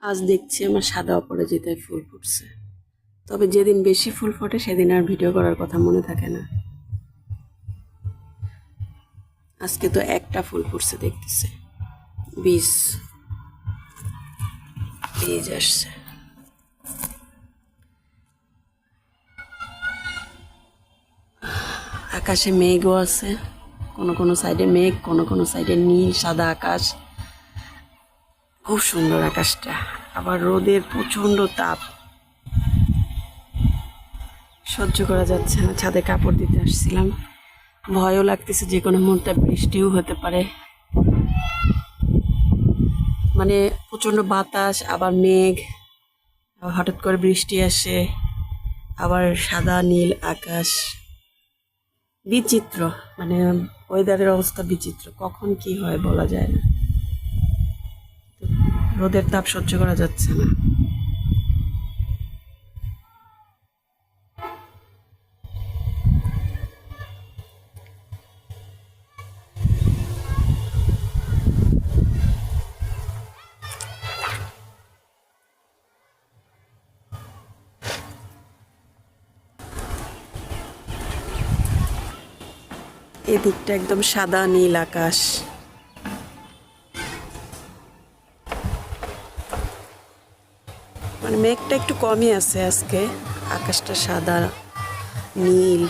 আজ দেখছি আমার সাদা অপরাজিতায় ফুল ফুটছে, তবে যেদিন বেশি ফুল ফোটে সেদিন আর ভিডিও করার কথা মনে থাকে না। আজকে তো একটা ফুল ফুটছে দেখতেছে, বীজ বীজ আসছে। আকাশে মেঘও আছে, কোনো কোনো সাইডে মেঘ, কোনো কোনো সাইডে নীল সাদা আকাশ। খুব সুন্দর আকাশটা, আবার রোদের প্রচণ্ড তাপ, সহ্য করা যাচ্ছে না। ছাদে কাপড় দিতে আসছিলাম, ভয়ও লাগতেছে যে কোনো মুহূর্তে বৃষ্টিও হতে পারে। মানে প্রচণ্ড বাতাস, আবার মেঘ, হঠাৎ করে বৃষ্টি আসে, আবার সাদা নীল আকাশ, বিচিত্র। মানে ওয়েদারের অবস্থা বিচিত্র, কখন কি হয় বলা যায় না। রোদের তাপ সহ্য করা যাচ্ছে না। এদিকটা একদম সাদা নীল আকাশ। মানে মেঘটা একটু কমই আছে আজকে, আকাশটা সাদা নীল।